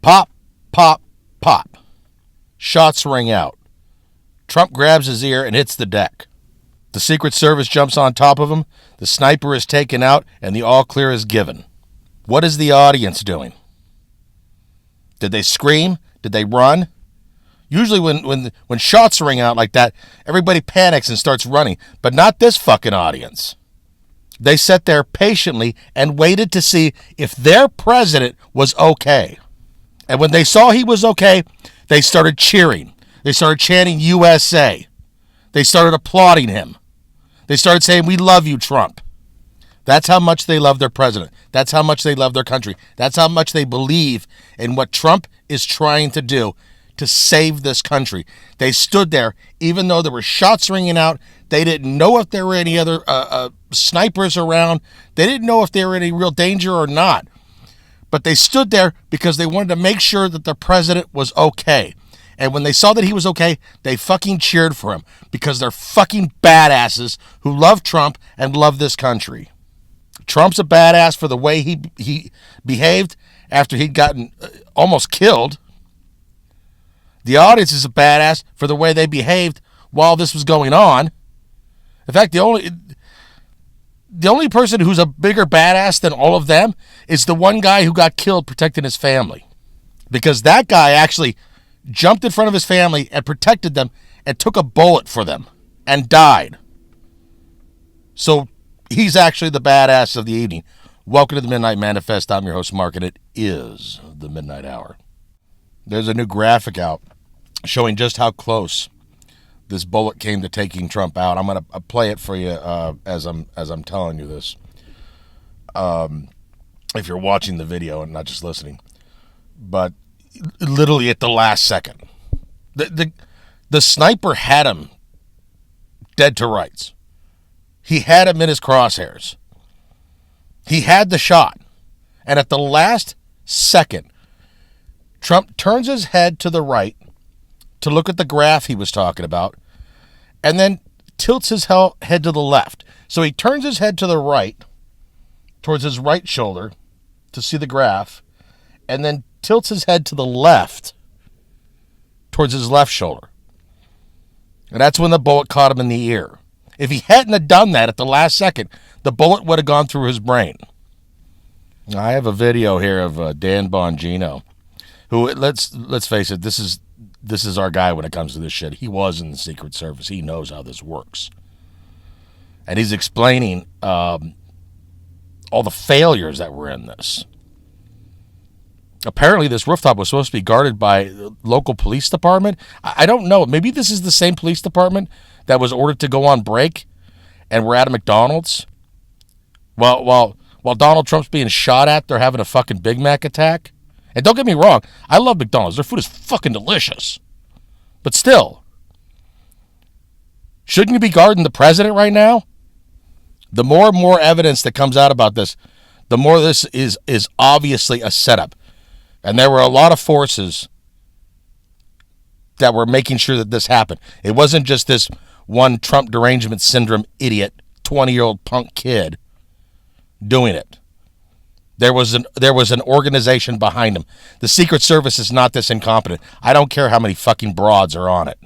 Pop, pop, pop. Shots ring out. Trump grabs his ear and hits the deck. The Secret Service jumps on top of him. The sniper is taken out and the all clear is given. What is the audience doing? Did they scream? Did they run? Usually when shots ring out like that, everybody panics and starts running, but not this fucking audience. They sat there patiently and waited to see if their president was okay. And when they saw he was okay, they started cheering. They started chanting USA. They started applauding him. They started saying, "We love you, Trump." That's how much they love their president. That's how much they love their country. That's how much they believe in what Trump is trying to do to save this country. They stood there, even though there were shots ringing out. They didn't know if there were any other snipers around. They didn't know if they were in any real danger or not. But they stood there because they wanted to make sure that the president was okay. And when they saw that he was okay, they fucking cheered for him because they're fucking badasses who love Trump and love this country. Trump's a badass for the way he behaved after he'd gotten almost killed. The audience is a badass for the way they behaved while this was going on. In fact, the only person who's a bigger badass than all of them is the one guy who got killed protecting his family. Because that guy actually jumped in front of his family and protected them and took a bullet for them and died. So he's actually the badass of the evening. Welcome to the Midnight Manifest. I'm your host, Mark, and it is the Midnight Hour. There's a new graphic out showing just how close this bullet came to taking Trump out. I'm going to play it for you as I'm telling you this. If you're watching the video and not just listening. But literally at the last second. The sniper had him dead to rights. He had him in his crosshairs. He had the shot. And at the last second, Trump turns his head to the right to look at the graph he was talking about, and then tilts his head to the left. So he turns his head to the right, towards his right shoulder, to see the graph, and then tilts his head to the left, towards his left shoulder. And that's when the bullet caught him in the ear. If he hadn't have done that at the last second, the bullet would have gone through his brain. I have a video here of Dan Bongino, who, let's face it, this is our guy when it comes to this shit. He was in the Secret Service. He knows how this works. And he's explaining all the failures that were in this. Apparently, this rooftop was supposed to be guarded by the local police department. I don't know. Maybe this is the same police department that was ordered to go on break and we're at a McDonald's. While Donald Trump's being shot at, they're having a fucking Big Mac attack. And don't get me wrong, I love McDonald's. Their food is fucking delicious. But still, shouldn't you be guarding the president right now? The more and more evidence that comes out about this, the more this is obviously a setup. And there were a lot of forces that were making sure that this happened. It wasn't just this one Trump derangement syndrome idiot, 20-year-old punk kid doing it. There was an organization behind him. The Secret Service is not this incompetent. I don't care how many fucking broads are on it.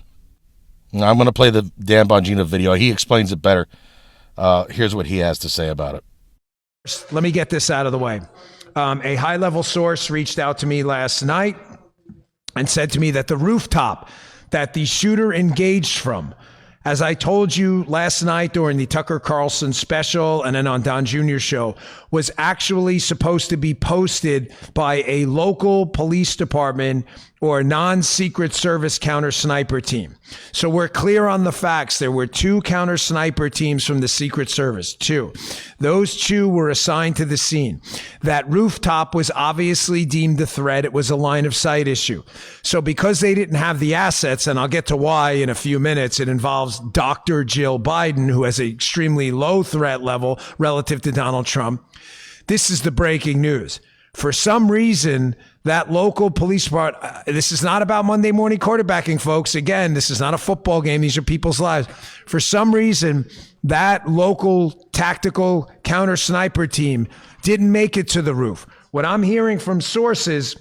I'm going to play the Dan Bongino video. He explains it better. Here's what he has to say about it. Let me get this out of the way. A high-level source reached out to me last night and said to me that the rooftop that the shooter engaged from, as I told you last night during the Tucker Carlson special and then on Don Jr.'s show, was actually supposed to be posted by a local police department or non-Secret Service counter sniper team. So we're clear on the facts. There were 2 counter sniper teams from the Secret Service, 2. Those 2 were assigned to the scene. That rooftop was obviously deemed a threat. It was a line of sight issue. So because they didn't have the assets, and I'll get to why in a few minutes, it involves Dr. Jill Biden, who has an extremely low threat level relative to Donald Trump. This is the breaking news. For some reason, that local police department, this is not about Monday morning quarterbacking, folks. Again, this is not a football game. These are people's lives. For some reason, that local tactical counter sniper team didn't make it to the roof. What I'm hearing from sources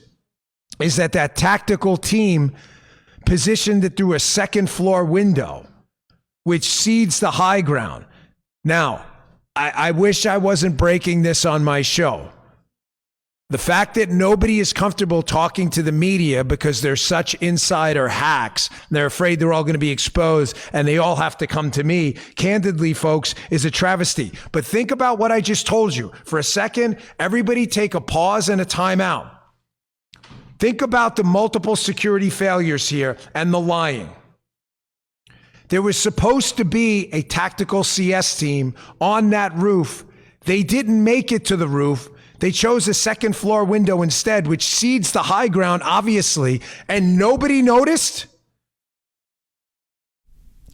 is that tactical team positioned it through a second floor window, which cedes the high ground. Now, I wish I wasn't breaking this on my show. The fact that nobody is comfortable talking to the media because they're such insider hacks, they're afraid they're all going to be exposed and they all have to come to me, candidly, folks, is a travesty. But think about what I just told you. For a second, everybody take a pause and a timeout. Think about the multiple security failures here and the lying. There was supposed to be a tactical CS team on that roof. They didn't make it to the roof. They chose a second floor window instead, which cedes the high ground, obviously, and nobody noticed?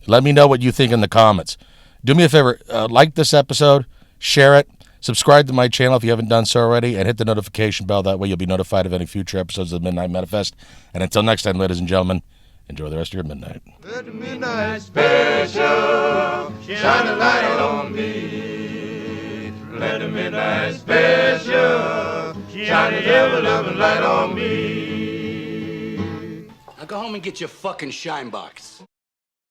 Let me know what you think in the comments. Do me a favor, like this episode, share it, subscribe to my channel if you haven't done so already, and hit the notification bell. That way you'll be notified of any future episodes of the Midnight Manifest. And until next time, ladies and gentlemen, enjoy the rest of your midnight. Let the midnight special shine a light on me. Let the midnight special shine a ever-loving light on me. Now go home and get your fucking shine box.